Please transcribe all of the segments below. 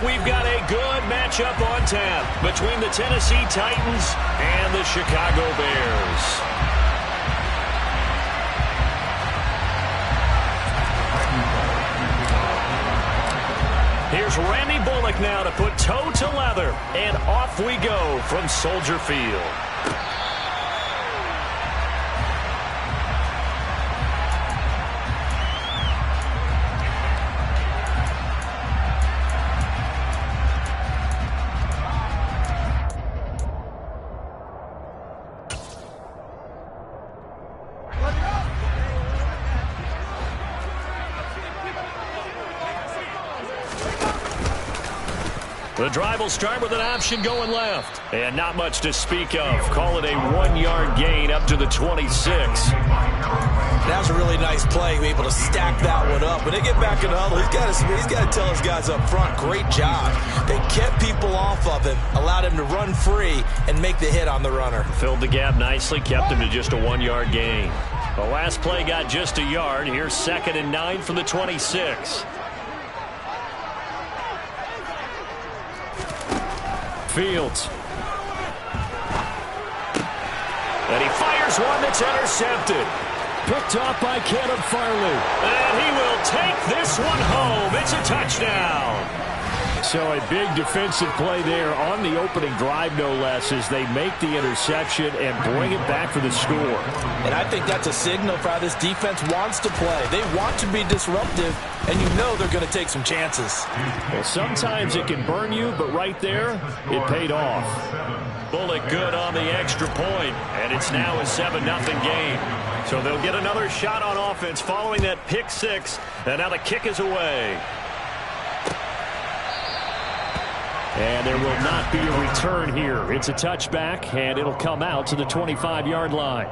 we've got a good matchup on tap between the Tennessee Titans and the Chicago Bears. Here's Randy Bullock now to put toe to leather, and off we go from Soldier Field. The drive will start with an option going left. And not much to speak of. Call it a 1-yard gain up to the 26. That was a really nice play, able to stack that one up. When they get back in the huddle, he's got to tell his guys up front, great job. They kept people off of him, allowed him to run free, and make the hit on the runner. Filled the gap nicely, kept him to just a 1-yard gain. The last play got just a yard. Here's 2nd and 9 from the 26. Fields. And he fires one that's intercepted. Picked off by Caleb Farley. And he will take this one home. It's a touchdown. So a big defensive play there on the opening drive, no less, as they make the interception and bring it back for the score. And I think that's a signal for how this defense wants to play. They want to be disruptive, and you know they're going to take some chances. Well, sometimes it can burn you, but right there, it paid off. Bullock good on the extra point, and it's now a 7-0 game. So they'll get another shot on offense following that pick six, and now the kick is away. And there will not be a return here. It's a touchback, and it'll come out to the 25-yard line.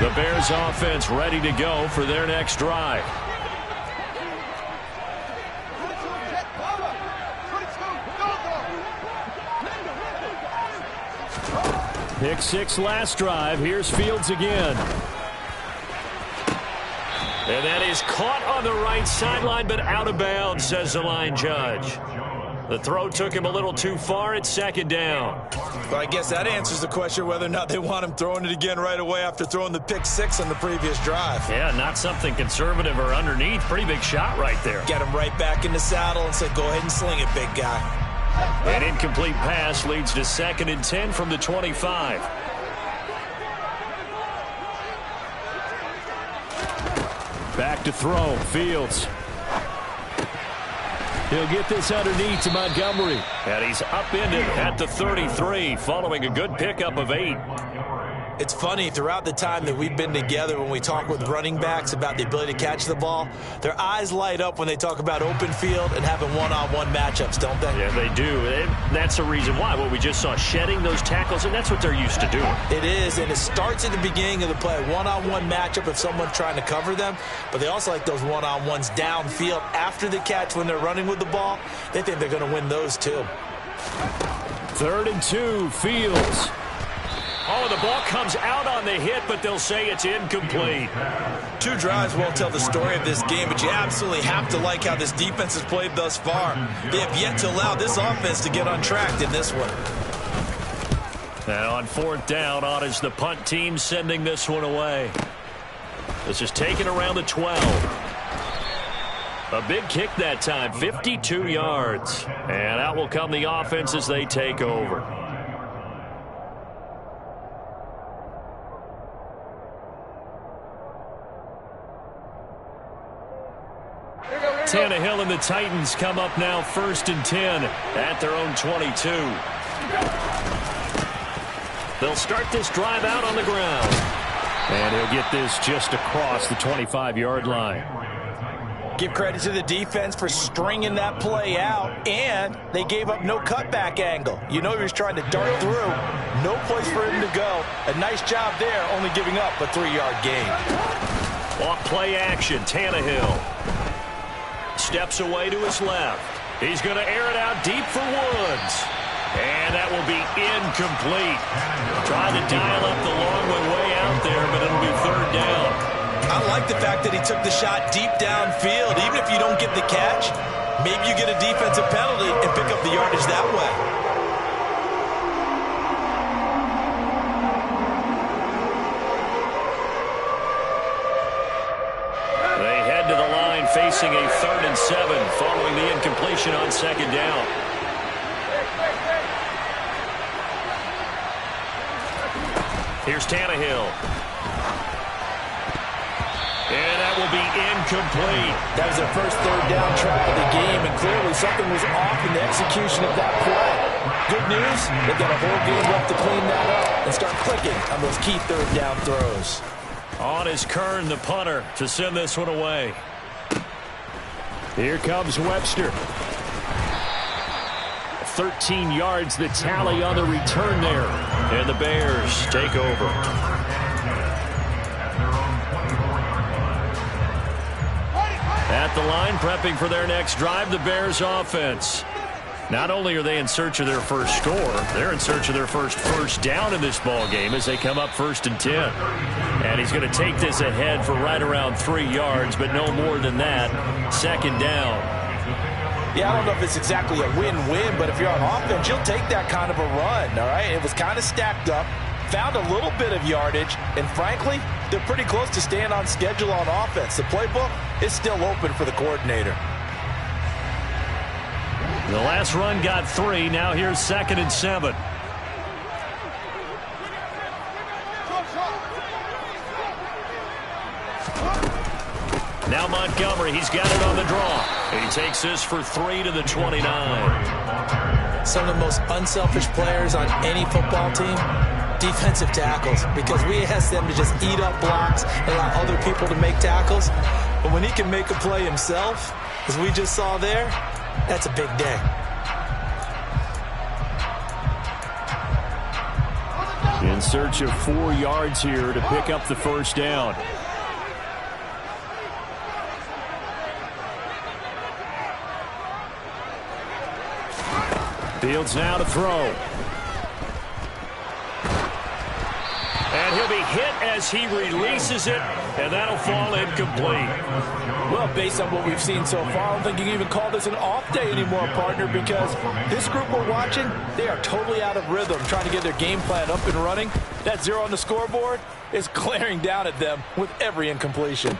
The Bears offense ready to go for their next drive. Pick six last drive. Here's Fields again. And that is caught on the right sideline, but out of bounds, says the line judge. The throw took him a little too far. It's 2nd down. Well, I guess that answers the question whether or not they want him throwing it again right away after throwing the pick six on the previous drive. Yeah, not something conservative or underneath. Pretty big shot right there. Get him right back in the saddle and say, go ahead and sling it, big guy. An incomplete pass leads to 2nd and 10 from the 25. Back to throw. Fields. He'll get this underneath to Montgomery. And he's upended at the 33 following a good pickup of 8. It's funny, throughout the time that we've been together, when we talk with running backs about the ability to catch the ball, their eyes light up when they talk about open field and having one-on-one matchups, don't they? Yeah, they do. And that's the reason why. Well, we just saw shedding those tackles, and that's what they're used to doing. It is, and it starts at the beginning of the play. One-on-one matchup if someone's trying to cover them, but they also like those one-on-ones downfield after the catch when they're running with the ball. They think they're going to win those too. 3rd and 2, Fields. Oh, the ball comes out on the hit, but they'll say it's incomplete. 2 drives won't tell the story of this game, but you absolutely have to like how this defense has played thus far. They have yet to allow this offense to get untracked in this one. And on 4th down, on is the punt team sending this one away. This is taken around the 12. A big kick that time, 52 yards. And out will come the offense as they take over. Tannehill and the Titans come up now 1st and 10 at their own 22. They'll start this drive out on the ground. And he'll get this just across the 25-yard line. Give credit to the defense for stringing that play out, and they gave up no cutback angle. You know he was trying to dart through. No place for him to go. A nice job there, only giving up a 3-yard gain. Off play action, Tannehill. Steps away to his left. He's going to air it out deep for Woods. And that will be incomplete. Trying to dial up the long one way out there, but it'll be third down. I like the fact that he took the shot deep downfield. Even if you don't get the catch, maybe you get a defensive penalty and pick up the yardage that way. They head to the line facing a 3rd and 7 following the incompletion on 2nd down. Here's Tannehill. And that will be incomplete. That was their first 3rd down try of the game, and clearly something was off in the execution of that play. Good news, they've got a whole game left to clean that up and start clicking on those key 3rd down throws. On is Kern, the punter, to send this one away. Here comes Webster. 13 yards the tally on the return there. And the Bears take over. At the line, prepping for their next drive, the Bears offense. Not only are they in search of their first score, they're in search of their first down in this ball game as they come up 1st and 10. And he's going to take this ahead for right around 3 yards, but no more than that. 2nd down. Yeah, I don't know if it's exactly a win-win, but if you're on offense, you'll take that kind of a run, all right? It was kind of stacked up, found a little bit of yardage, and frankly, they're pretty close to staying on schedule on offense. The playbook is still open for the coordinator. The last run got 3. Now here's 2nd and 7. Now Montgomery, he's got it on the draw. He takes this for 3 to the 29. Some of the most unselfish players on any football team, defensive tackles, because we ask them to just eat up blocks and allow other people to make tackles. But when he can make a play himself, as we just saw there, that's a big day. In search of 4 yards here to pick up the 1st down. Fields now to throw. And he'll be hit as he releases it, and that'll fall incomplete. Well, based on what we've seen so far, I don't think you can even call this an off day anymore, partner, because this group we're watching, they are totally out of rhythm, trying to get their game plan up and running. That 0 on the scoreboard is glaring down at them with every incompletion.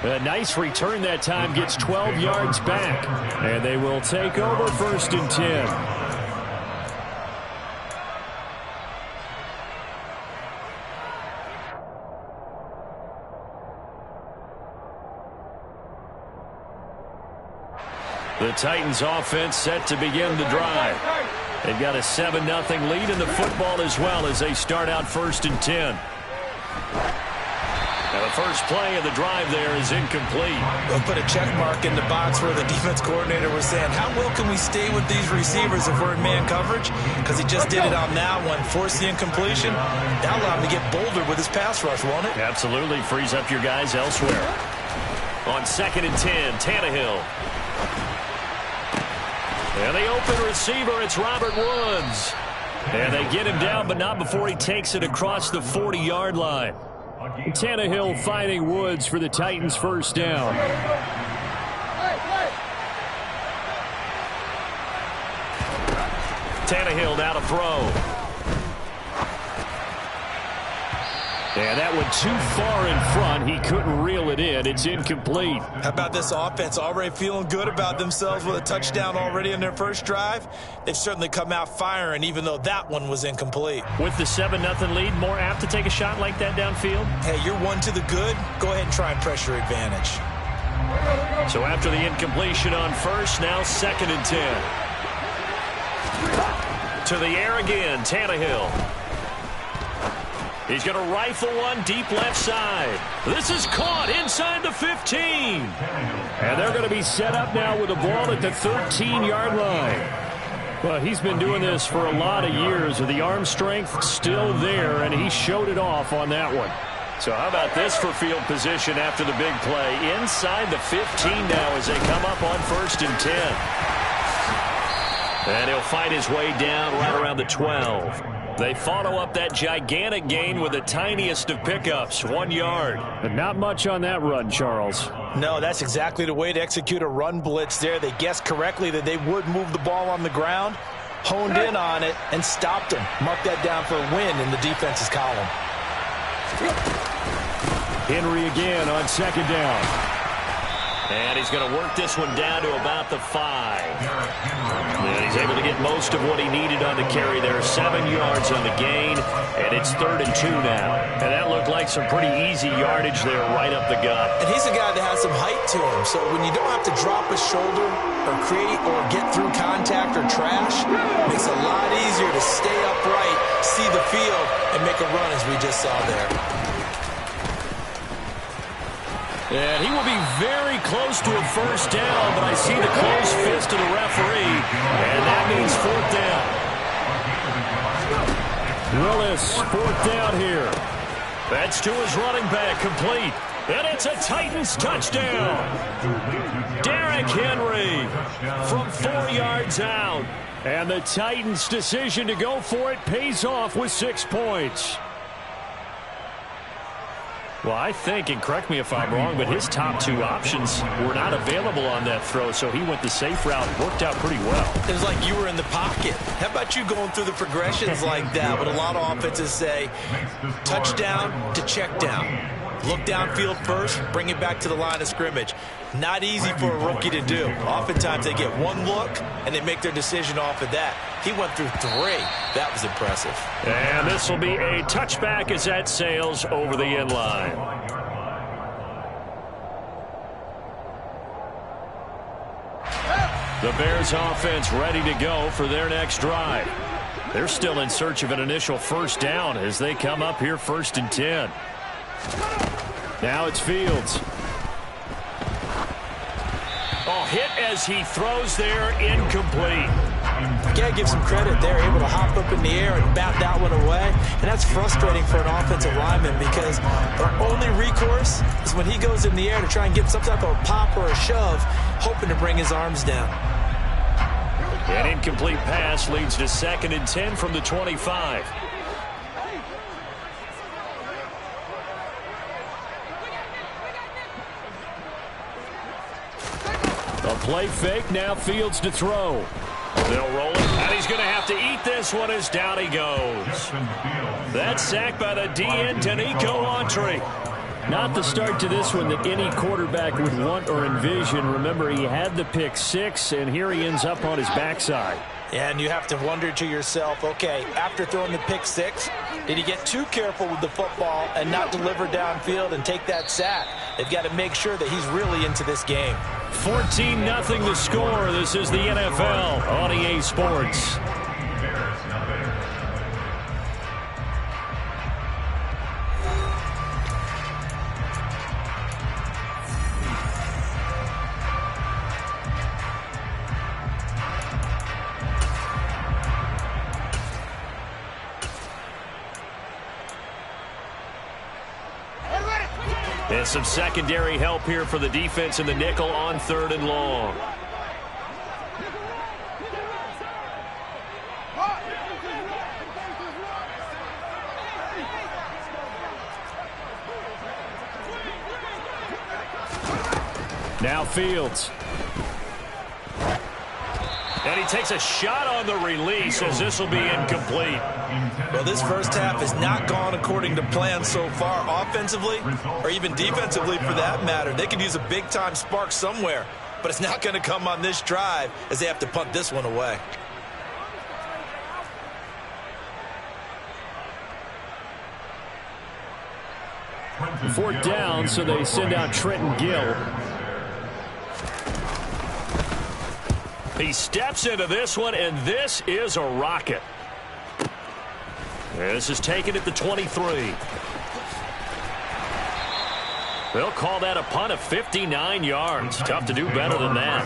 A nice return that time, gets 12 yards back. And they will take over 1st and 10. The Titans offense set to begin the drive. They've got a 7-0 lead in the football as well as they start out 1st and 10. Now the first play of the drive there is incomplete. We'll put a check mark in the box where the defense coordinator was saying, how well can we stay with these receivers if we're in man coverage? Because he just did it on that one, forced the incompletion. That'll allow him to get bolder with his pass rush, won't it? Absolutely, frees up your guys elsewhere. On 2nd and 10, Tannehill. And the open receiver, it's Robert Woods. And they get him down, but not before he takes it across the 40-yard line. Tannehill finding Woods for the Titans' 1st down. Tannehill now to throw. And that one too far in front. He couldn't reel it in. It's incomplete. How about this offense already feeling good about themselves with a touchdown already in their first drive? They've certainly come out firing, even though that one was incomplete. With the 7-0 lead, more apt to take a shot like that downfield? Hey, you're one to the good. Go ahead and try and pressure advantage. So after the incompletion on 1st, now 2nd and 10. To the air again, Tannehill. He's going to rifle one deep left side. This is caught inside the 15. And they're going to be set up now with the ball at the 13-yard line. Well, he's been doing this for a lot of years. The arm strength still there, and he showed it off on that one. So how about this for field position after the big play? Inside the 15 now as they come up on 1st and 10. And he'll fight his way down right around the 12. They follow up that gigantic gain with the tiniest of pickups, 1 yard. But not much on that run, Charles. No, that's exactly the way to execute a run blitz there. They guessed correctly that they would move the ball on the ground, honed in on it, and stopped them. Mark that down for a win in the defense's column. Henry again on 2nd down. And he's going to work this one down to about the 5. And he's able to get most of what he needed on the carry there. 7 yards on the gain, and it's 3rd and 2 now. And that looked like some pretty easy yardage there right up the gut. And he's a guy that has some height to him, so when you don't have to drop a shoulder or create or get through contact or trash, it makes it a lot easier to stay upright, see the field, and make a run as we just saw there. And he will be very close to a 1st down, but I see the closed fist of the referee, and that means 4th down. Willis, 4th down here. That's to his running back, complete. And it's a Titans touchdown. Derrick Henry from 4 yards out. And the Titans' decision to go for it pays off with 6 points. Well, I think, and correct me if I'm wrong, but his top 2 options were not available on that throw, so he went the safe route. Worked out pretty well. It was like you were in the pocket. How about you going through the progressions like that? But a lot of offenses say touchdown to check down. Look downfield first, bring it back to the line of scrimmage. Not easy for a rookie to do. Oftentimes they get one look, and they make their decision off of that. He went through 3. That was impressive. And this will be a touchback as that sails over the end line. The Bears offense ready to go for their next drive. They're still in search of an initial 1st down as they come up here 1st and 10. Now it's Fields. Oh, hit as he throws there, incomplete. Gotta give some credit. They're able to hop up in the air and bat that one away. And that's frustrating for an offensive lineman because their only recourse is when he goes in the air to try and get some type of a pop or a shove, hoping to bring his arms down. An incomplete pass leads to 2nd and 10 from the 25. A play fake, now Fields to throw. They'll roll it, and he's going to have to eat this one as down he goes. That's sacked by the DN, Danico Autry. Not the start to this one that any quarterback would want or envision. Remember, he had the pick 6, and here he ends up on his backside. And you have to wonder to yourself, okay, after throwing the pick 6, did he get too careful with the football and not deliver downfield and take that sack? They've got to make sure that he's really into this game. 14-0 the score. This is the NFL on EA Sports. And some secondary help here for the defense in the nickel on 3rd and long. Now Fields. And he takes a shot on the release as this will be incomplete. Well, this first half has not gone according to plan so far, offensively or even defensively for that matter. They could use a big-time spark somewhere, but it's not going to come on this drive as they have to punt this one away. Fourth down, so they send out Trenton Gill. He steps into this one, and this is a rocket. This is taken at the 23. They'll call that a punt of 59 yards. Tough to do better than that.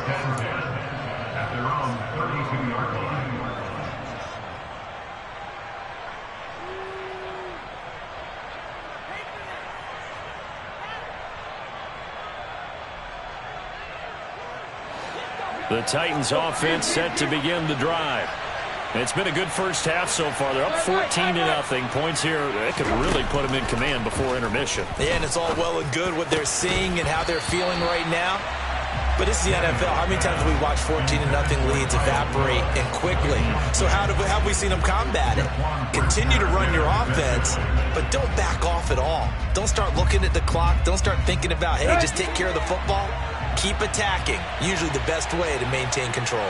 The Titans offense set to begin the drive. It's been a good first half so far. They're up 14-0. Points here, it could really put them in command before intermission. Yeah, and it's all well and good what they're seeing and how they're feeling right now. But this is the NFL. How many times have we watched 14-0 leads evaporate and quickly? So how have we seen them combat it? Continue to run your offense, but don't back off at all. Don't start looking at the clock. Don't start thinking about, hey, just take care of the football. Keep attacking. Usually the best way to maintain control.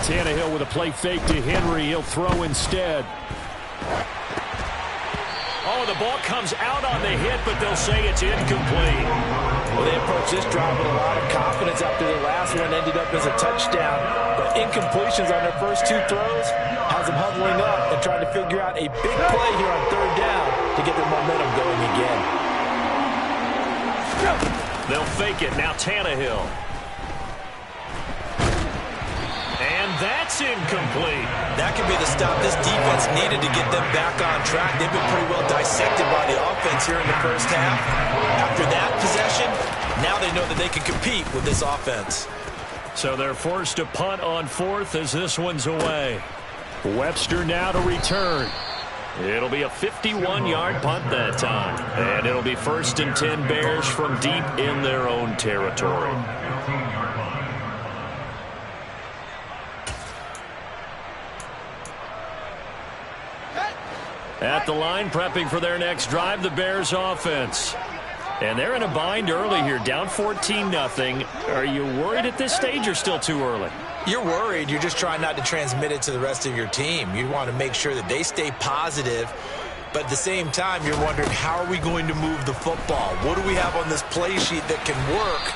Tannehill with a play fake to Henry. He'll throw instead. Oh, the ball comes out on the hit, but they'll say it's incomplete. Well, they approached this drive with a lot of confidence after their last one ended up as a touchdown. But incompletions on their first two throws has them huddling up and trying to figure out a big play here on third down to get their momentum going again. They'll fake it. Now Tannehill. And that's incomplete. That could be the stop this defense needed to get them back on track. They've been pretty well dissected by the offense here in the first half. After that possession, now they know that they can compete with this offense. So they're forced to punt on fourth as this one's away. Webster now to return. It'll be a 51-yard punt that time. And it'll be 1st and 10 Bears from deep in their own territory. At the line, prepping for their next drive, the Bears offense. And they're in a bind early here, down 14-0. Are you worried at this stage or still too early? You're worried. You're just trying not to transmit it to the rest of your team. You want to make sure that they stay positive. But at the same time, you're wondering, how are we going to move the football? What do we have on this play sheet that can work?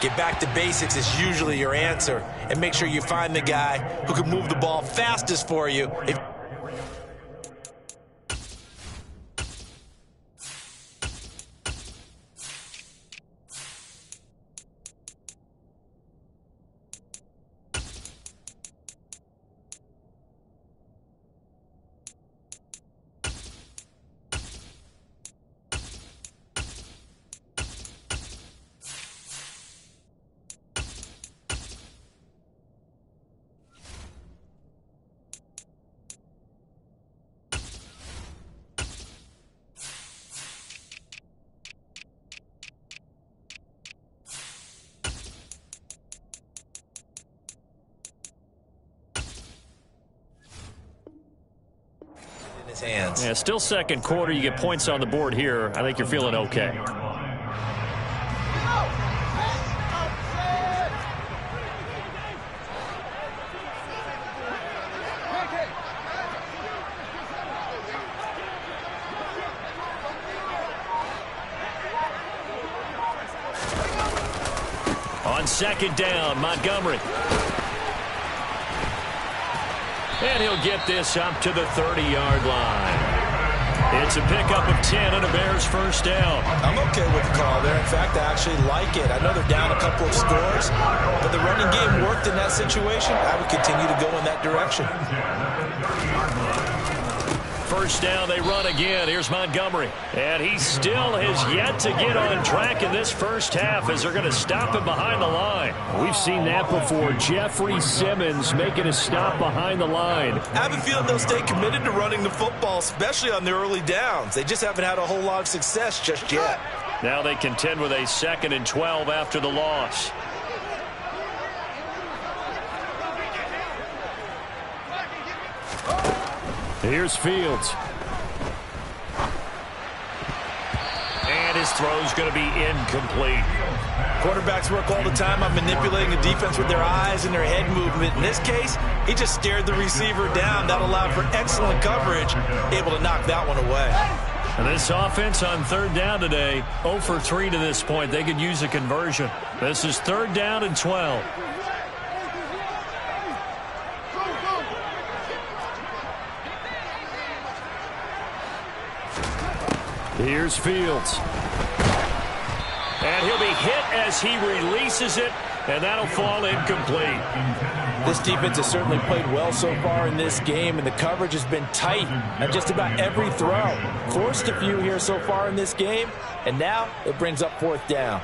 Get back to basics is usually your answer. And make sure you find the guy who can move the ball fastest for you. Hands. Yeah, still second quarter. You get points on the board here. I think you're feeling okay. On second down, Montgomery. And he'll get this up to the 30-yard line. It's a pickup of 10 and a Bears first down. I'm okay with the call there. In fact, I actually like it. I know they're down a couple of scores, but the running game worked in that situation. I would continue to go in that direction. First down, they run again. Here's Montgomery. And he still has yet to get on track in this first half as they're going to stop him behind the line. We've seen that before. Jeffrey Simmons making a stop behind the line. I have a feeling they'll stay committed to running the football, especially on their early downs. They just haven't had a whole lot of success just yet. Now they contend with a 2nd and 12 after the loss. Here's Fields. And his throw's going to be incomplete. Quarterbacks work all the time on manipulating the defense with their eyes and their head movement. In this case, he just stared the receiver down. That allowed for excellent coverage, able to knock that one away. And this offense on third down today, 0 for 3 to this point. They could use a conversion. This is 3rd down and 12. Here's Fields. And he'll be hit as he releases it, and that'll fall incomplete. This defense has certainly played well so far in this game, and the coverage has been tight on just about every throw. Forced a few here so far in this game, and now it brings up 4th down.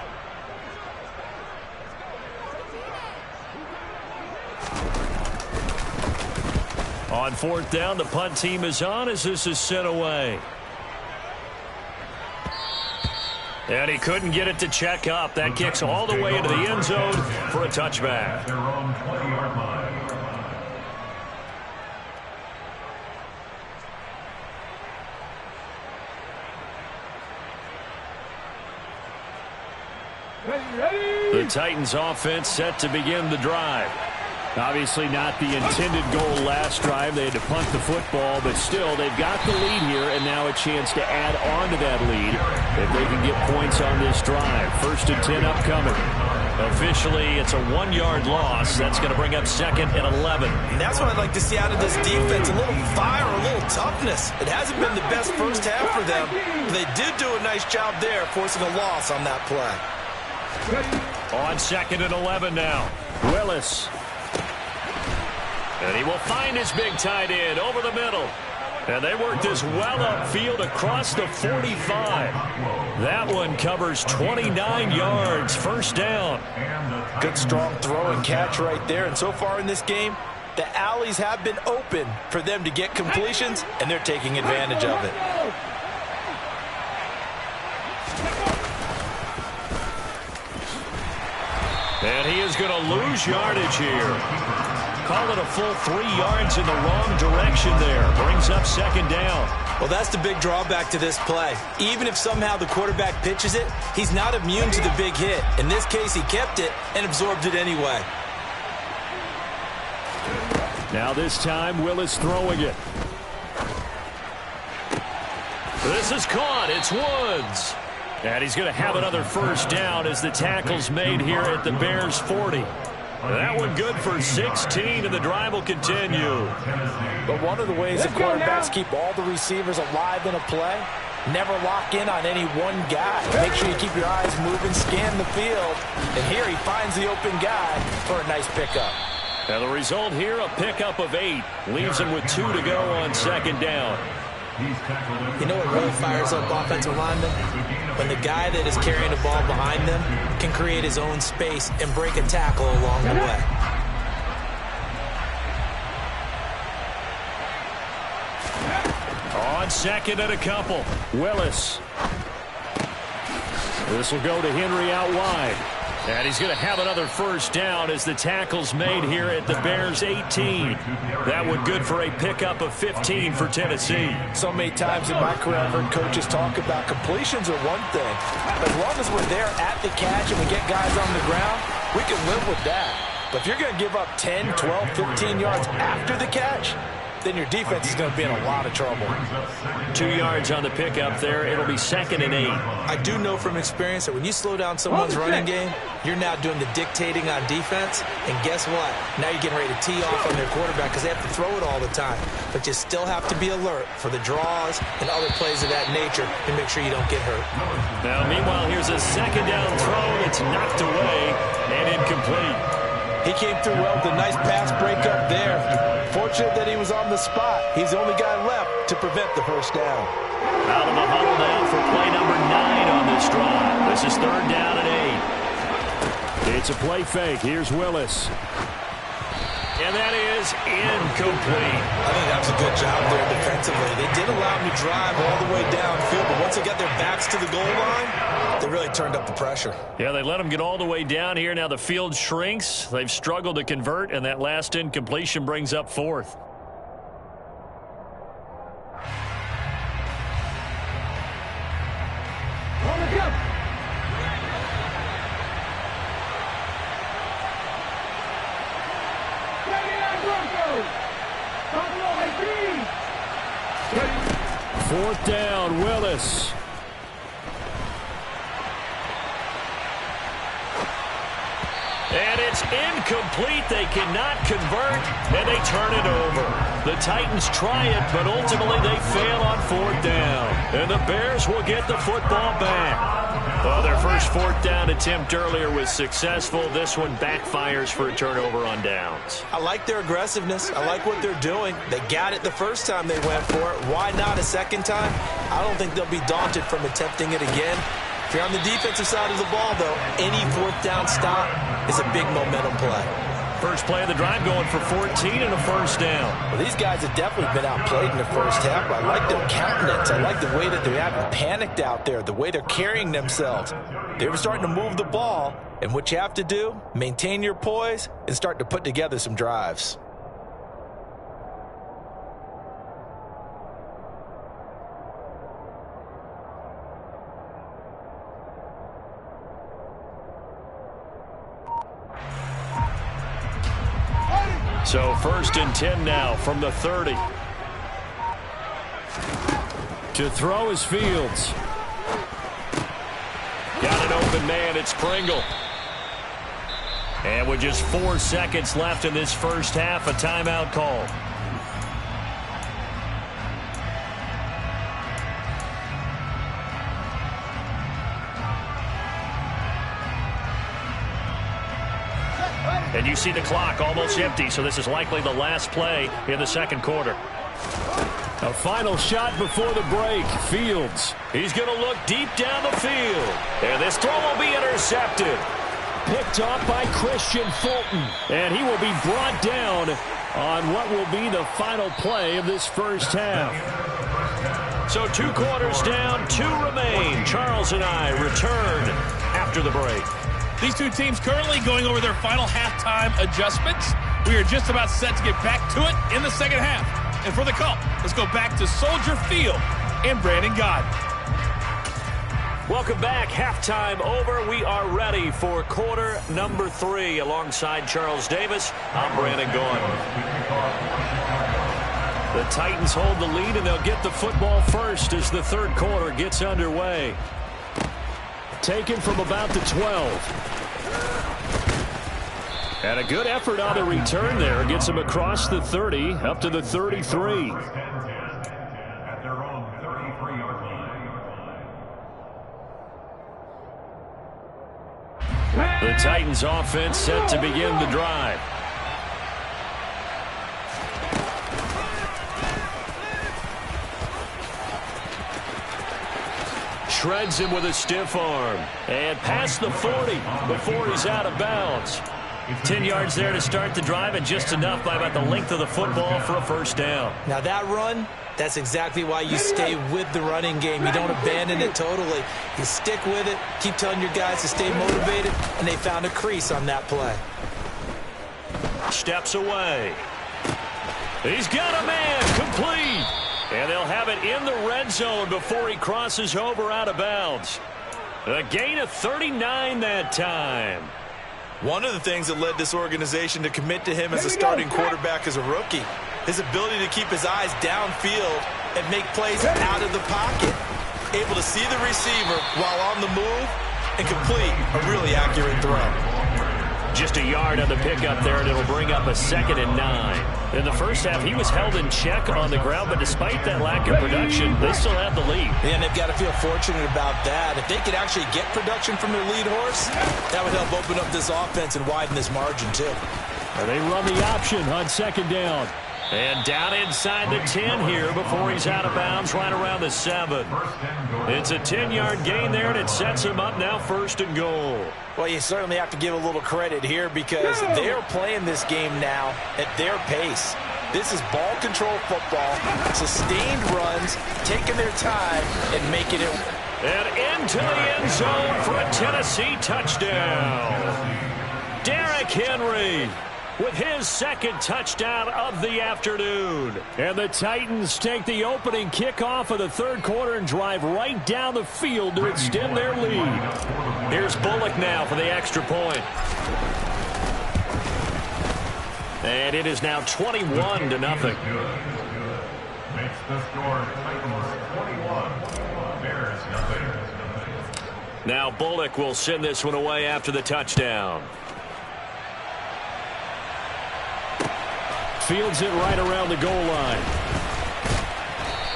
On 4th down, the punt team is on as this is sent away. And he couldn't get it to check up. That kicks all the way into the end zone for a touchback. The Titans offense set to begin the drive. Obviously not the intended goal last drive. They had to punt the football, but still they've got the lead here, and now a chance to add on to that lead if they can get points on this drive. 1st and 10 upcoming. Officially, it's a 1-yard loss. That's going to bring up 2nd and 11. And that's what I'd like to see out of this defense, a little fire, a little toughness. It hasn't been the best first half for them, but they did do a nice job there forcing a loss on that play. On 2nd and 11 now. Willis. And he will find his big tight end over the middle. And they work this well upfield across the 45. That one covers 29 yards. 1st down. Good strong throw and catch right there. And so far in this game, the alleys have been open for them to get completions, and they're taking advantage of it. And he is going to lose yardage here. Call it a full 3 yards in the wrong direction there. Brings up 2nd down. Well, that's the big drawback to this play. Even if somehow the quarterback pitches it, he's not immune to the big hit. In this case, he kept it and absorbed it anyway. Now this time, Willis throwing it. This is caught. It's Woods. And he's going to have another 1st down as the tackle's made here at the Bears' 40. That one good for 16, and the drive will continue. But one of the ways that quarterbacks keep all the receivers alive in a play, never lock in on any one guy. Make sure you keep your eyes moving, scan the field. And here he finds the open guy for a nice pickup. Now the result here, a pickup of 8. Leaves him with 2 to go on 2nd down. You know what really fires up offensive linemen? When the guy that is carrying the ball behind them can create his own space and break a tackle along the way. On 2nd and a couple, Willis. This will go to Henry out wide. And he's going to have another 1st down as the tackle's made here at the Bears' 18. That one good for a pickup of 15 for Tennessee. So many times in my career I've heard coaches talk about completions are one thing. As long as we're there at the catch and we get guys on the ground, we can live with that. But if you're going to give up 10, 12, 15 yards after the catch, then your defense is going to be in a lot of trouble. 2 yards on the pickup there. It'll be 2nd and 8. I do know from experience that when you slow down someone's running game, you're now doing the dictating on defense. And guess what? Now you're getting ready to tee off on their quarterback because they have to throw it all the time. But you still have to be alert for the draws and other plays of that nature to make sure you don't get hurt. Now, meanwhile, here's a 2nd down throw. It's knocked away and incomplete. He came through well with a nice pass breakup there. Fortunate that he was on the spot. He's the only guy left to prevent the 1st down. Out of the huddle now for play number 9 on this drive. This is 3rd down and 8. It's a play fake. Here's Willis. And that is incomplete. I think that was a good job there defensively. They did allow him to drive all the way downfield, but once they got their backs to the goal line, they really turned up the pressure. Yeah, they let him get all the way down here. Now the field shrinks. They've struggled to convert, and that last incompletion brings up 4th. Fourth down, Willis. And it's incomplete. They cannot convert, and they turn it over. The Titans try it, but ultimately they fail on 4th down. And the Bears will get the football back. Well, their first fourth down attempt earlier was successful. This one backfires for a turnover on downs. I like their aggressiveness. I like what they're doing. They got it the first time they went for it. Why not a second time? I don't think they'll be daunted from attempting it again. If you're on the defensive side of the ball, though, any fourth down stop is a big momentum play. First play of the drive going for 14 and a first down. Well, these guys have definitely been outplayed in the first half, but I like their countenance. I like the way that they haven't panicked out there, the way they're carrying themselves. They were starting to move the ball, and what you have to do, maintain your poise and start to put together some drives. So first and 10 now from the 30. To throw is Fields. Got an open man. It's Pringle. And with just 4 seconds left in this first half, a timeout call. And you see the clock almost empty, so this is likely the last play in the second quarter. A final shot before the break. Fields. He's going to look deep down the field. And this throw will be intercepted. Picked off by Christian Fulton. And he will be brought down on what will be the final play of this first half. So 2 quarters down, 2 remain. Charles and I return after the break. These two teams currently going over their final halftime adjustments. We are just about set to get back to it in the second half. And for the call, let's go back to Soldier Field and Brandon God. Welcome back. Halftime over. We are ready for quarter number 3. Alongside Charles Davis, I'm Brandon Gaudin. The Titans hold the lead, and they'll get the football first as the third quarter gets underway. Taken from about the 12. And a good effort on the return there. Gets him across the 30, up to the 33. The Titans offense set to begin the drive. Shreds him with a stiff arm. And past the 40 before he's out of bounds. 10 yards there to start the drive, and just enough by about the length of the football for a first down. Now that run, that's exactly why you stay with the running game. You don't abandon it totally. You stick with it, keep telling your guys to stay motivated, and they found a crease on that play. Steps away. He's got a man, complete. And they'll have it in the red zone before he crosses over out of bounds. A gain of 39 that time. One of the things that led this organization to commit to him as a starting quarterback as a rookie, his ability to keep his eyes downfield and make plays out of the pocket. Able to see the receiver while on the move and complete a really accurate throw. Just a yard on the pickup there, and it'll bring up a 2nd and 9. In the first half, he was held in check on the ground, but despite that lack of production, they still have the lead. And they've got to feel fortunate about that. If they could actually get production from their lead horse, that would help open up this offense and widen this margin, too. And they run the option on 2nd down. And down inside the 10 here before he's out of bounds, right around the 7. It's a 10-yard gain there, and it sets him up now 1st and goal. Well, you certainly have to give a little credit here because they're playing this game now at their pace. This is ball control football, sustained runs, taking their time and making it. And into the end zone for a Tennessee touchdown. Derrick Henry with his 2nd touchdown of the afternoon. And the Titans take the opening kickoff of the 3rd quarter and drive right down the field to extend their lead. Here's Bullock now for the extra point. And it is now 21-0. Makes the score Titans 21, Bears nothing. Now Bullock will send this one away after the touchdown. Fields it right around the goal line.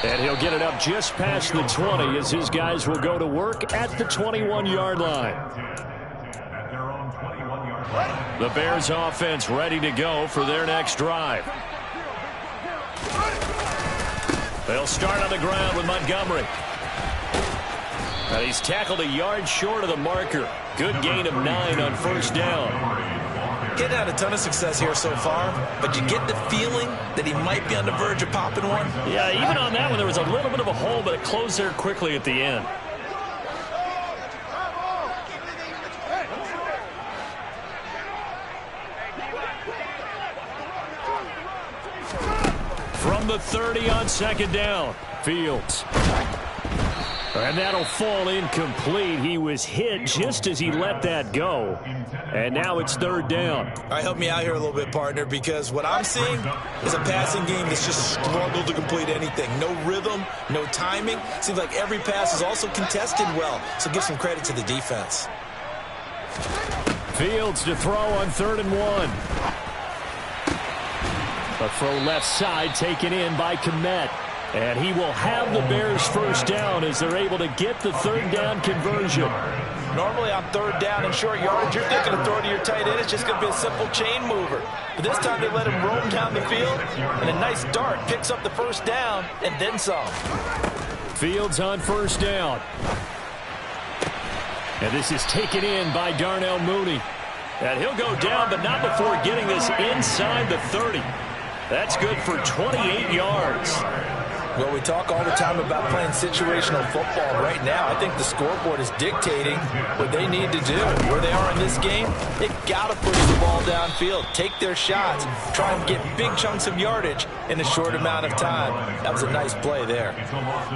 And he'll get it up just past the 20 as his guys will go to work at the 21-yard line. At their own 21-yard line. The Bears offense ready to go for their next drive. They'll start on the ground with Montgomery. And he's tackled a yard short of the marker. Good gain of 9 on first down. Getting had a ton of success here so far, but you get the feeling that he might be on the verge of popping one. Yeah, even on that one, there was a little bit of a hole, but it closed there quickly at the end. From the 30 on second down, Fields. And that'll fall incomplete. He was hit just as he let that go. And now it's third down. All right, help me out here a little bit, partner, because what I'm seeing is a passing game that's just struggled to complete anything. No rhythm, no timing. Seems like every pass is also contested well, so give some credit to the defense. Fields to throw on 3rd and 1. A throw left side taken in by Kmet. And he will have the Bears first down as they're able to get the third down conversion. Normally on third down and short yardage, you're thinking of throw to your tight end. It's just going to be a simple chain mover. But this time they let him roam down the field, and a nice dart picks up the first down and then some. Fields on first down. And this is taken in by Darnell Mooney. And he'll go down, but not before getting this inside the 30. That's good for 28 yards. Well, we talk all the time about playing situational football. Right now, I think the scoreboard is dictating what they need to do. Where they are in this game, they've got to push the ball downfield, take their shots, try and get big chunks of yardage in a short amount of time. That was a nice play there.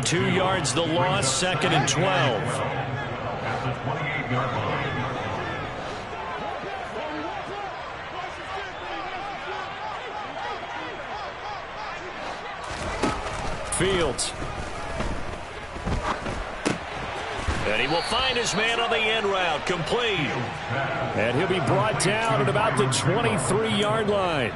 2 yards the loss, 2nd and 12. At the 28-yard line. Fields. And he will find his man on the end route, complete. And he'll be brought down at about the 23-yard line.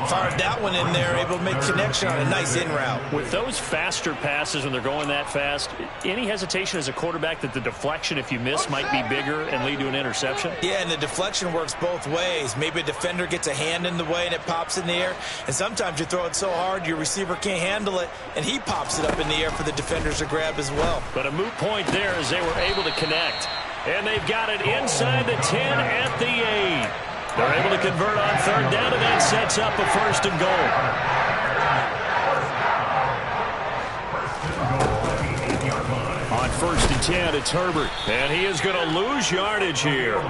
Fired that one in there, able to make connection on a nice in route. With those faster passes when they're going that fast, any hesitation as a quarterback that the deflection, if you miss, might be bigger and lead to an interception? Yeah, and the deflection works both ways. Maybe a defender gets a hand in the way and it pops in the air. And sometimes you throw it so hard your receiver can't handle it, and he pops it up in the air for the defenders to grab as well. But a moot point there as they were able to connect. And they've got it inside the 10 at the 8. They're able to convert on third down, and that sets up a 1st and goal. On 1st and 10, it's Herbert. And he is going to lose yardage here.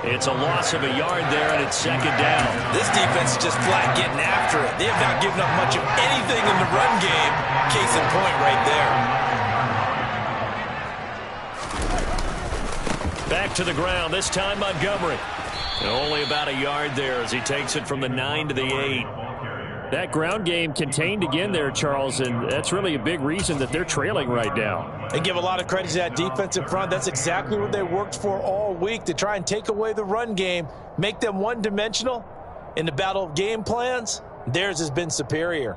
It's a loss of a yard there, and it's 2nd down. This defense is just flat getting after it. They have not given up much of anything in the run game. Case in point right there. Back to the ground, this time Montgomery. And only about a yard there as he takes it from the 9 to the 8. That ground game contained again there, Charles, and that's really a big reason that they're trailing right now. They give a lot of credit to that defensive front. That's exactly what they worked for all week, to try and take away the run game, make them one-dimensional. In the battle of game plans, theirs has been superior.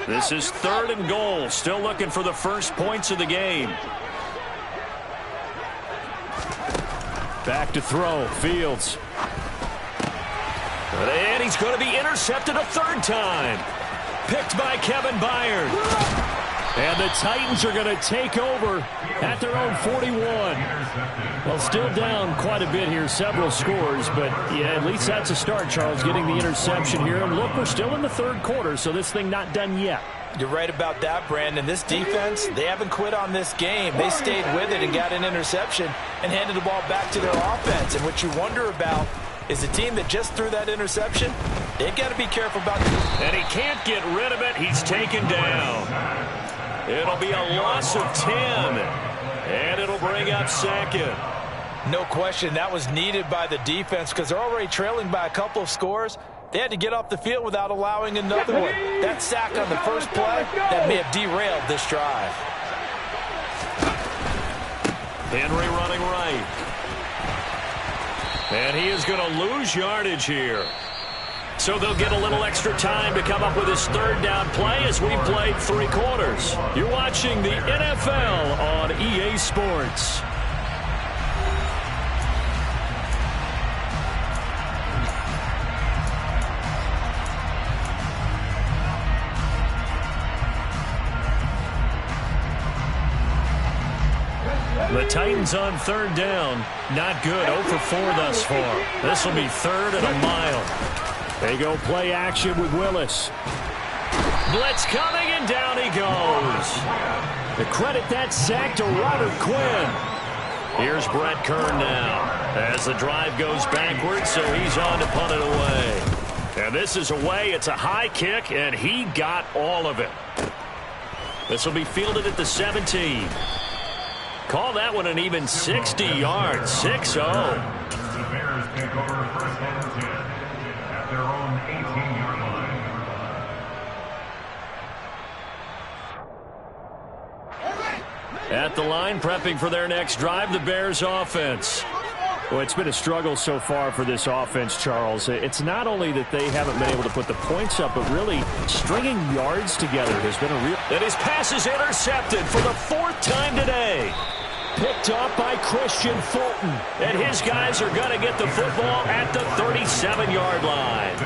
This is 3rd and goal, still looking for the first points of the game. Back to throw, Fields. And he's going to be intercepted a 3rd time. Picked by Kevin Byard. And the Titans are going to take over at their own 41. Well, still down quite a bit here, several scores, but yeah, at least that's a start, Charles, getting the interception here. And look, we're still in the 3rd quarter, so this thing not done yet. You're right about that, Brandon. This defense, they haven't quit on this game. They stayed with it and got an interception and handed the ball back to their offense. And what you wonder about is the team that just threw that interception, they've got to be careful about it. And he can't get rid of it. He's taken down. It'll be a loss of 10. And it'll bring up 2nd. No question, that was needed by the defense because they're already trailing by a couple of scores. They had to get off the field without allowing another one. That sack on the first play, that may have derailed this drive. Henry running right. And he is going to lose yardage here. So they'll get a little extra time to come up with his third down play as we played 3 quarters. You're watching the NFL on EA Sports. The Titans on third down. Not good. 0 for 4 thus far. This will be 3rd and a mile. They go play action with Willis. Blitz coming, and down he goes. To credit that sack to Robert Quinn. Here's Brett Kern now as the drive goes backwards, so he's on to punt it away. And this is away. It's a high kick, and he got all of it. This will be fielded at the 17. Call that one an even 60 yards. 6-0. The Bears take over 1st and 10 at their own 18-yard line. At the line, prepping for their next drive, the Bears offense. Well, it's been a struggle so far for this offense, Charles. It's not only that they haven't been able to put the points up, but really stringing yards together has been a real... And his pass is intercepted for the 4th time today. Picked off by Christian Fulton. And his guys are going to get the football at the 37-yard line.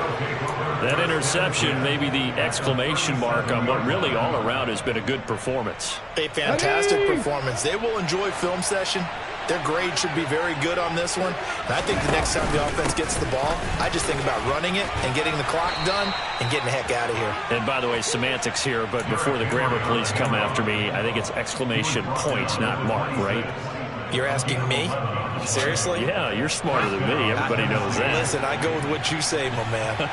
That interception may be the exclamation mark on what really all around has been a good performance. A fantastic performance. They will enjoy film session. Their grade should be very good on this one. And I think the next time the offense gets the ball, I just think about running it and getting the clock done and getting the heck out of here. And by the way, semantics here, but before the grammar police come after me, I think it's exclamation point, not mark, right? You're asking me? Seriously? Yeah, you're smarter than me. Everybody knows that. Listen, I go with what you say, my man.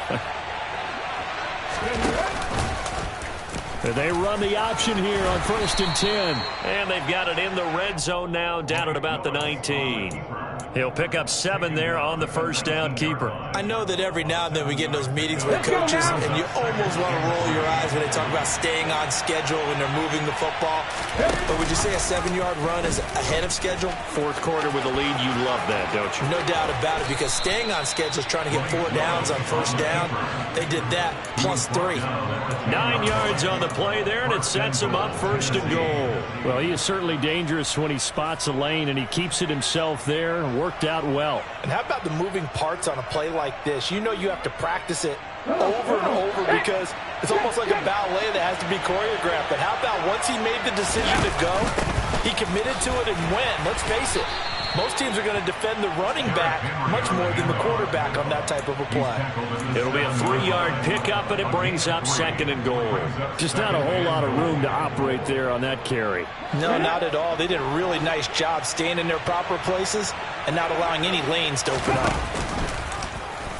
They run the option here on 1st and 10. And they've got it in the red zone now, down at about the 19. He'll pick up 7 there on the first down keeper. I know that every now and then we get in those meetings with coaches, and you almost want to roll your eyes when they talk about staying on schedule when they're moving the football. But would you say a 7-yard run is ahead of schedule? 4th quarter with a lead, you love that, don't you? No doubt about it, because staying on schedule is trying to get 4 downs on first down. They did that, plus 3. 9 yards on the play there, and it sets him up 1st and goal. Well, he is certainly dangerous when he spots a lane, and he keeps it himself there. Worked out well. And how about the moving parts on a play like this? You know you have to practice it over and over because it's almost like a ballet that has to be choreographed. But how about once he made the decision to go, he committed to it and went. Let's face it, most teams are going to defend the running back much more than the quarterback on that type of a play. It'll be a 3-yard pickup, and it brings up 2nd and goal. Just not a whole lot of room to operate there on that carry. No, not at all. They did a really nice job staying in their proper places and not allowing any lanes to open up.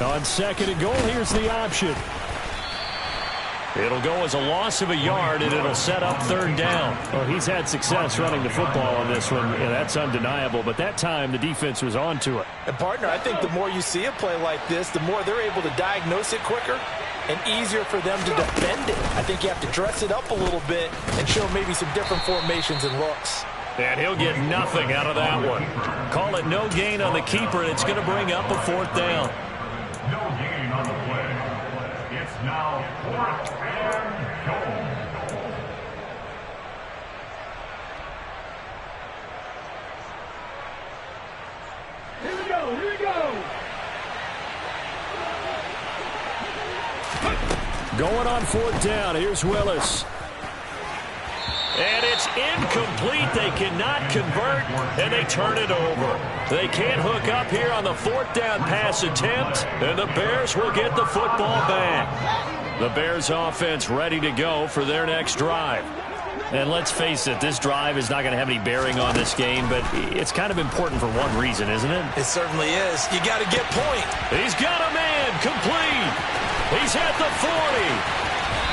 On 2nd and goal, here's the option. It'll go as a loss of a yard, and it'll set up 3rd down. Well, he's had success running the football on this one, and that's undeniable. But that time, the defense was on to it. And, partner, I think the more you see a play like this, the more they're able to diagnose it quicker and easier for them to defend it. I think you have to dress it up a little bit and show maybe some different formations and looks. And he'll get nothing out of that one. Call it no gain on the keeper, and it's going to bring up a 4th down. No gain on the play. It's now 4th and goal. Here we go, here we go. Going on 4th down, here's Willis. And it's incomplete. They cannot convert, and they turn it over. They can't hook up here on the 4th down pass attempt, and the Bears will get the football back. The Bears offense ready to go for their next drive. And let's face it, this drive is not going to have any bearing on this game, but it's kind of important for one reason, isn't it? It certainly is. You got to get point. He's got a man complete. He's at the 40.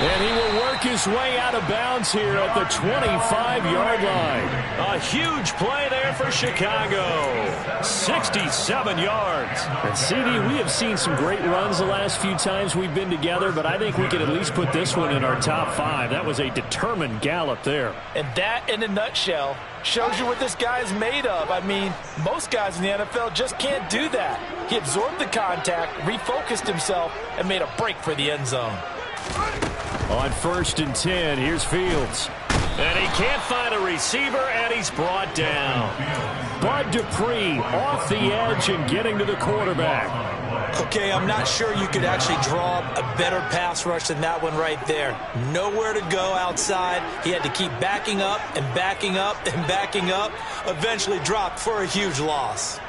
And he will work his way out of bounds here at the 25-yard line. A huge play there for Chicago. 67 yards. And CD, we have seen some great runs the last few times we've been together, but I think we could at least put this one in our top 5. That was a determined gallop there. And that, in a nutshell, shows you what this guy is made of. I mean, most guys in the NFL just can't do that. He absorbed the contact, refocused himself, and made a break for the end zone. On 1st and 10, here's Fields. And he can't find a receiver, and he's brought down. Bud Dupree off the edge and getting to the quarterback. Okay, I'm not sure you could actually draw a better pass rush than that one right there. Nowhere to go outside. He had to keep backing up and backing up and backing up. Eventually dropped for a huge loss.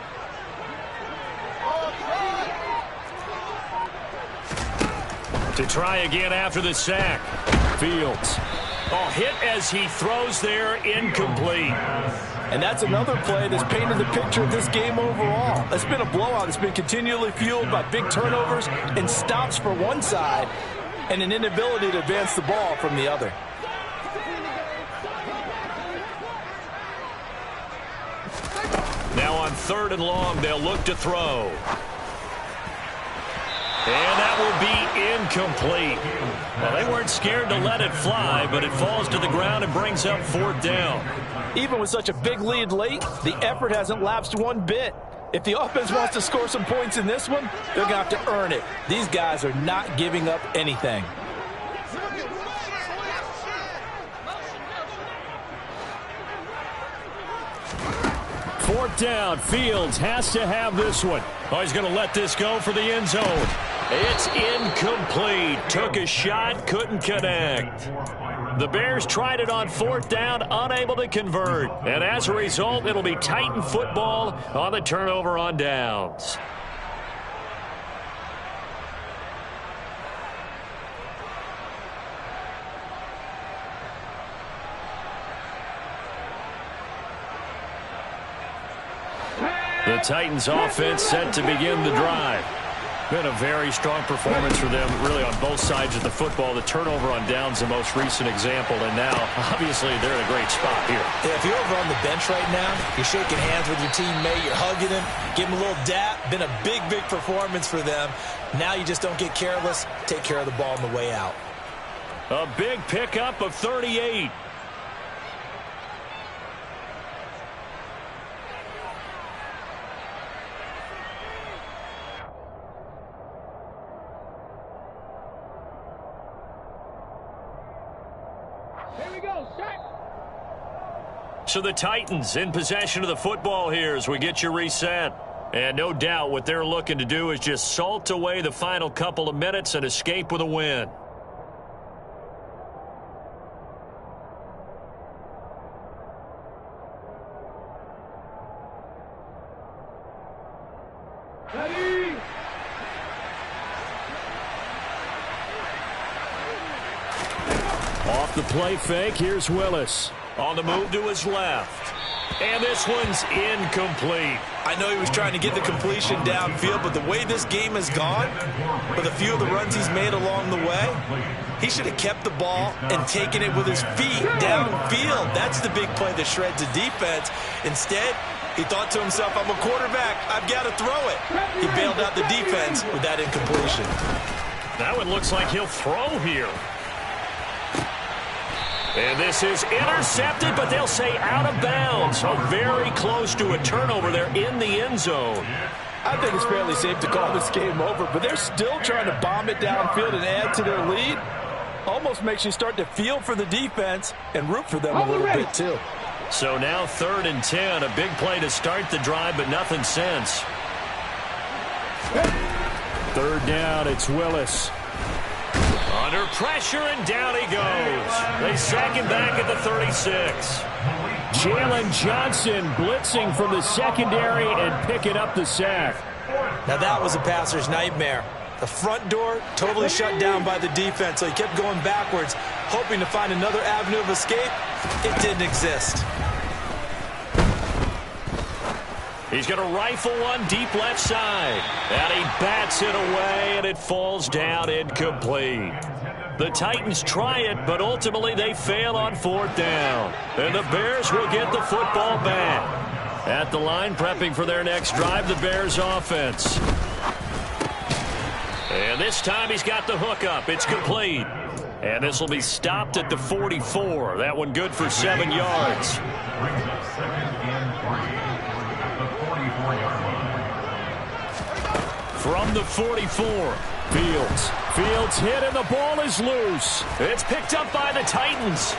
To try again after the sack. Fields. Oh, hit as he throws there, incomplete. And that's another play that's painted the picture of this game overall. It's been a blowout. It's been continually fueled by big turnovers and stops for one side and an inability to advance the ball from the other. Now on 3rd and long, they'll look to throw. And that will be incomplete. Well, they weren't scared to let it fly, but it falls to the ground and brings up 4th down. Even with such a big lead late, the effort hasn't lapsed one bit. If the offense wants to score some points in this one, they're going to have to earn it. These guys are not giving up anything. Fourth down. Fields has to have this one. Oh, he's going to let this go for the end zone. It's incomplete. Took a shot, couldn't connect. The Bears tried it on 4th down, unable to convert. And as a result, it'll be Titan football on the turnover on downs. The Titans offense set to begin the drive. Been a very strong performance for them, really, on both sides of the football. The turnover on downs, the most recent example, and now, obviously, they're in a great spot here. Yeah, if you're over on the bench right now, you're shaking hands with your teammate, you're hugging him, give him a little dap. Been a big, big performance for them. Now you just don't get careless. Take care of the ball on the way out. A big pickup of 38. So the Titans in possession of the football here as we get you reset. And no doubt what they're looking to do is just salt away the final couple of minutes and escape with a win. Ready? Off the play fake, here's Willis. On the move to his left. And this one's incomplete. I know he was trying to get the completion downfield, but the way this game has gone, with a few of the runs he's made along the way, he should have kept the ball and taken it with his feet downfield. That's the big play that shreds a defense. Instead, he thought to himself, I'm a quarterback, I've got to throw it. He bailed out the defense with that incompletion. That one looks like he'll throw here. And this is intercepted, but they'll say out of bounds. So very close to a turnover there in the end zone. I think it's fairly safe to call this game over, but they're still trying to bomb it downfield and add to their lead. Almost makes you start to feel for the defense and root for them a little bit too. So now 3rd and 10, a big play to start the drive, but nothing since. 3rd down, it's Willis. Under pressure, and down he goes. They sack him back at the 36. Jalen Johnson blitzing from the secondary and picking up the sack. Now that was a passer's nightmare. The front door totally shut down by the defense, so he kept going backwards, hoping to find another avenue of escape. It didn't exist. He's going to rifle one deep left side. And he bats it away, and it falls down incomplete. The Titans try it, but ultimately they fail on 4th down. And the Bears will get the football back. At the line, prepping for their next drive, the Bears offense. And this time he's got the hook up. It's complete. And this will be stopped at the 44. That one good for 7 yards. Brings up 2nd and 3 at the 44-yard line. From the 44, Fields hit and the ball is loose. It's picked up by the Titans.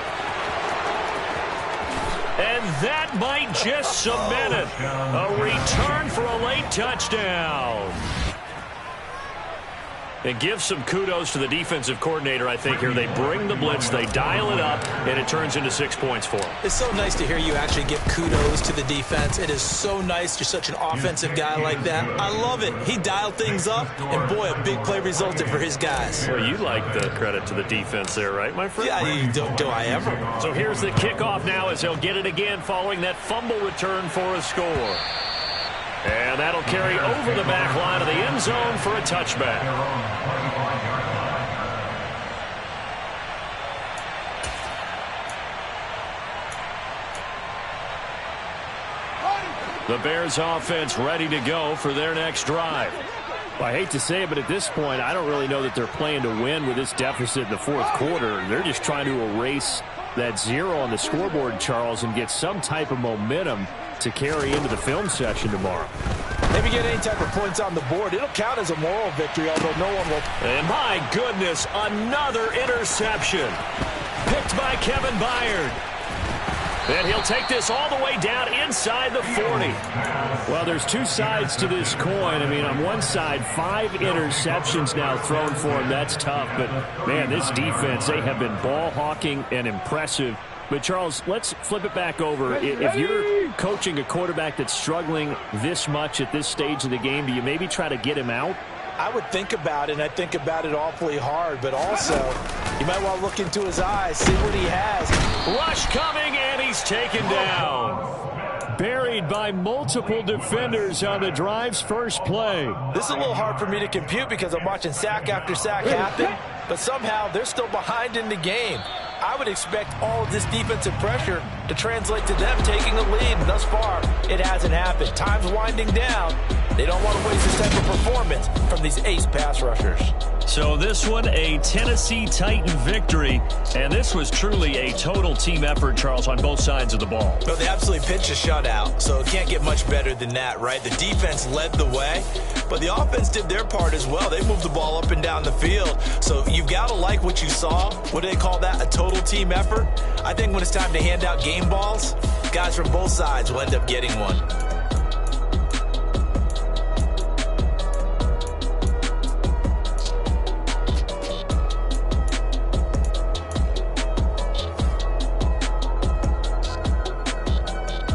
And that might just cement it. A return for a late touchdown. And give some kudos to the defensive coordinator, I think, here. They bring the blitz, they dial it up, and it turns into 6 points for them. It's so nice to hear you actually give kudos to the defense. It is so nice. You're such an offensive guy like that. I love it. He dialed things up, and boy, a big play resulted for his guys. Well, you like the credit to the defense there, right, my friend? Yeah, do I ever? So here's the kickoff now as he'll get it again following that fumble return for a score. And that'll carry over the back line of the end zone for a touchback. The Bears offense ready to go for their next drive. Well, I hate to say it, but at this point, I don't really know that they're playing to win with this deficit in the 4th quarter. They're just trying to erase that 0 on the scoreboard, Charles, and get some type of momentum to carry into the film session tomorrow. Maybe get any type of points on the board. It'll count as a moral victory, although no one will. And my goodness, another interception. Picked by Kevin Byard. And he'll take this all the way down inside the 40. Well, there's two sides to this coin. I mean, on one side, 5 interceptions now thrown for him. That's tough. But, man, this defense, they have been ball hawking and impressive. But, Charles, let's flip it back over. If you're coaching a quarterback that's struggling this much at this stage of the game, do you maybe try to get him out? I would think about it, and I think about it awfully hard. But also, you might want to look into his eyes, see what he has. Rush coming, and he's taken down. Buried by multiple defenders on the drive's first play. This is a little hard for me to compute because I'm watching sack after sack happen, but somehow they're still behind in the game. I would expect all of this defensive pressure to translate to them taking a lead. Thus far, it hasn't happened. Time's winding down. They don't want to waste this type of performance from these ace pass rushers. So this one, a Tennessee Titan victory. And this was truly a total team effort, Charles, on both sides of the ball. Well, they absolutely pitched a shutout, so it can't get much better than that, right? The defense led the way, but the offense did their part as well. They moved the ball up and down the field. So you've got to like what you saw. What do they call that? A total team effort? I think when it's time to hand out game balls, guys from both sides will end up getting one.